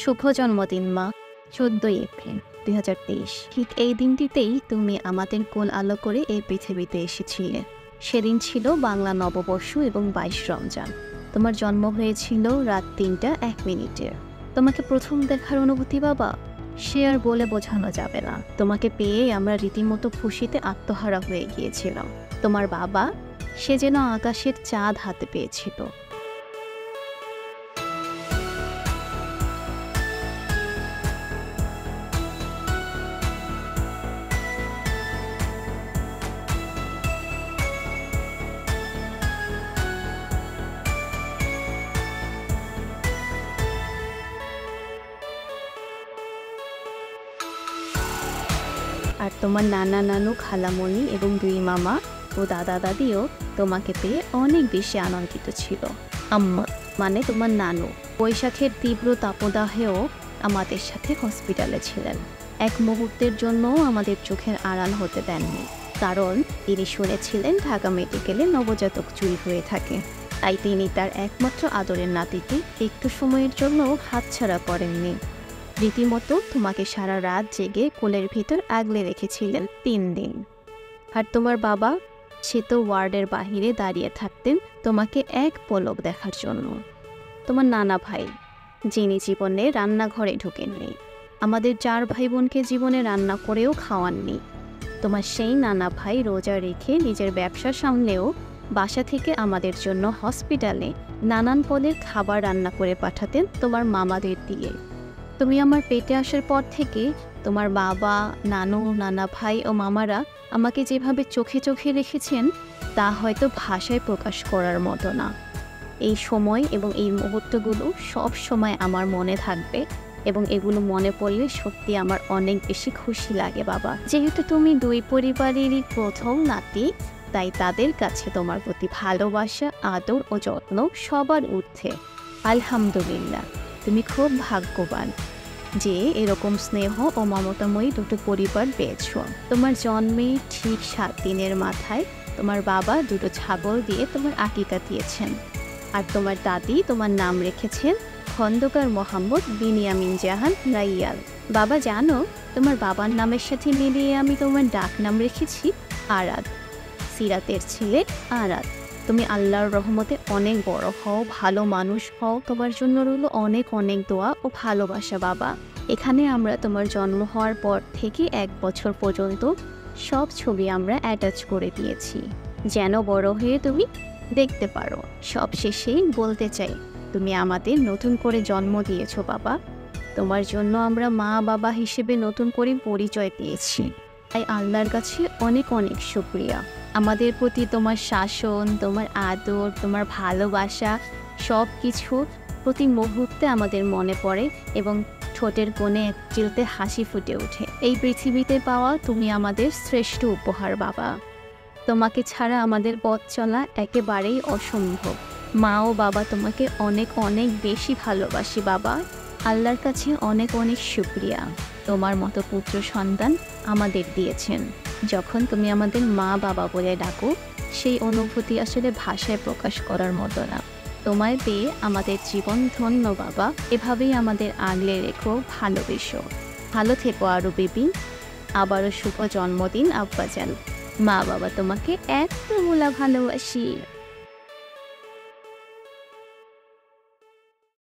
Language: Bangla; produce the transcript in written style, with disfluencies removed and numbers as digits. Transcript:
শুভ জন্মদিন মা। 14ই এপ্রিল 2023। ঠিক এই দিনটিতেই তুমি আমাদের কোল আলো করে এই পৃথিবীতে এসেছিলে। সেদিন ছিল বাংলা নববর্ষ এবং 22 রমজান। তোমার জন্ম হয়েছিল রাত 3টা 1 মিনিটে। তোমাকে প্রথম দেখার অনুভূতি বাবা, সে আর বলে বোঝানো যাবে না। তোমাকে পেয়ে আমরা রীতিমতো খুশিতে আত্মহারা হয়ে গিয়েছিলাম। তোমার বাবা, সে যেন আকাশের চাঁদ হাতে পেয়েছিল। আর তোমার নানা নানু, খালামণি এবং 2 মামা ও দাদা দাদিও তোমাকে পেয়ে অনেক বেশি আনন্দিত ছিল। আম্মা মানে তোমার নানু বৈশাখের তীব্র তাপদাহেও আমাদের সাথে হসপিটালে ছিলেন। এক মুহূর্তের জন্যও আমাদের চোখের আড়াল হতে দেননি, কারণ তিনি শুনেছিলেন ঢাকা মেডিকেলে নবজাতক চুরি হয়ে থাকে। তাই তিনি তার একমাত্র আদরের নাতিকে একটু সময়ের জন্য হাতছাড়া করেননি। রীতিমতো তোমাকে সারা রাত জেগে কোলের ভিতর আগলে রেখেছিলেন 3 দিন। আর তোমার বাবা, সে তো ওয়ার্ডের বাহিরে দাঁড়িয়ে থাকতেন তোমাকে এক পলক দেখার জন্য। তোমার নানা ভাই, যিনি জীবনে রান্নাঘরে ঢোকেননি, আমাদের 4 ভাই বোনকে জীবনে রান্না করেও খাওয়াননি। তোমার সেই নানা ভাই রোজা রেখে নিজের ব্যবসা সামলেও বাসা থেকে আমাদের জন্য হসপিটালে নানান পদের খাবার রান্না করে পাঠাতেন তোমার মামাদের দিয়ে। তুমি আমার পেটে আসার পর থেকে তোমার বাবা, নানু, নানা ভাই ও মামারা আমাকে যেভাবে চোখে চোখে রেখেছেন, তা হয়তো ভাষায় প্রকাশ করার মতো না। এই সময় এবং এই মুহূর্তগুলো সব সময় আমার মনে থাকবে, এবং এগুলো মনে পড়লে সত্যি আমার অনেক বেশি খুশি লাগে বাবা। যেহেতু তুমি 2 পরিবারেরই প্রথম নাতি, তাই তাদের কাছে তোমার প্রতি ভালোবাসা, আদর ও যত্ন সবার ঊর্ধ্বে। আলহামদুলিল্লাহ, তুমি খুব ভাগ্যবান যে এরকম স্নেহ ও মমতাময়ী 2টো পরিবার পেয়েছ। তোমার জন্মের ঠিক 7 দিনের মাথায় তোমার বাবা 2টো ছাগল দিয়ে তোমার আকিকা দিয়েছেন। আর তোমার দাদি তোমার নাম রেখেছেন খন্দকার মোহাম্মদ বিনিয়ামিন জাহান রাইয়াল। বাবা জানো, তোমার বাবার নামের সাথে মিলিয়ে আমি তোমার ডাক নাম রেখেছি আরাদ। সিরাতের ছেলে আরাদ। তুমি আল্লাহর রহমতে অনেক বড় হও, ভালো মানুষ হও। তোমার জন্য রইল অনেক অনেক দোয়া ও ভালোবাসা বাবা। এখানে আমরা তোমার জন্ম হওয়ার পর থেকে 1 বছর পর্যন্ত সব ছবি আমরা অ্যাটাচ করে দিয়েছি, যেন বড় হয়ে তুমি দেখতে পারো। সবশেষেই বলতে চাই, তুমি আমাদের নতুন করে জন্ম দিয়েছো বাবা। তোমার জন্য আমরা মা বাবা হিসেবে নতুন করে পরিচয় পেয়েছি। তাই আল্লাহর কাছে অনেক অনেক শুকরিয়া। আমাদের প্রতি তোমার শাসন, তোমার আদর, তোমার ভালোবাসা সব কিছু প্রতি মুহূর্তে আমাদের মনে পড়ে, এবং ঠোঁটের কোণে এক চিলতে হাসি ফুটে ওঠে। এই পৃথিবীতে পাওয়া তুমি আমাদের শ্রেষ্ঠ উপহার বাবা। তোমাকে ছাড়া আমাদের পথ চলা একেবারেই অসম্ভব। মা ও বাবা তোমাকে অনেক অনেক বেশি ভালোবাসি বাবা। আল্লাহর কাছে অনেক অনেক শুকরিয়া, তোমার মতো পুত্র সন্তান আমাদের দিয়েছেন। যখন তুমি আমাদের মা বাবা বলে ডাকো, সেই অনুভূতি আসলে ভাষায় প্রকাশ করার মতো না। তোমায় পেয়ে আমাদের জীবন ধন্য বাবা। এভাবেই আমাদের আগলে রেখো, ভালোবেসো। ভালো থেকো আরও বেবি। আবারও শুভ জন্মদিন আব্বাজান। মা বাবা তোমাকে এত ভালোবাসি।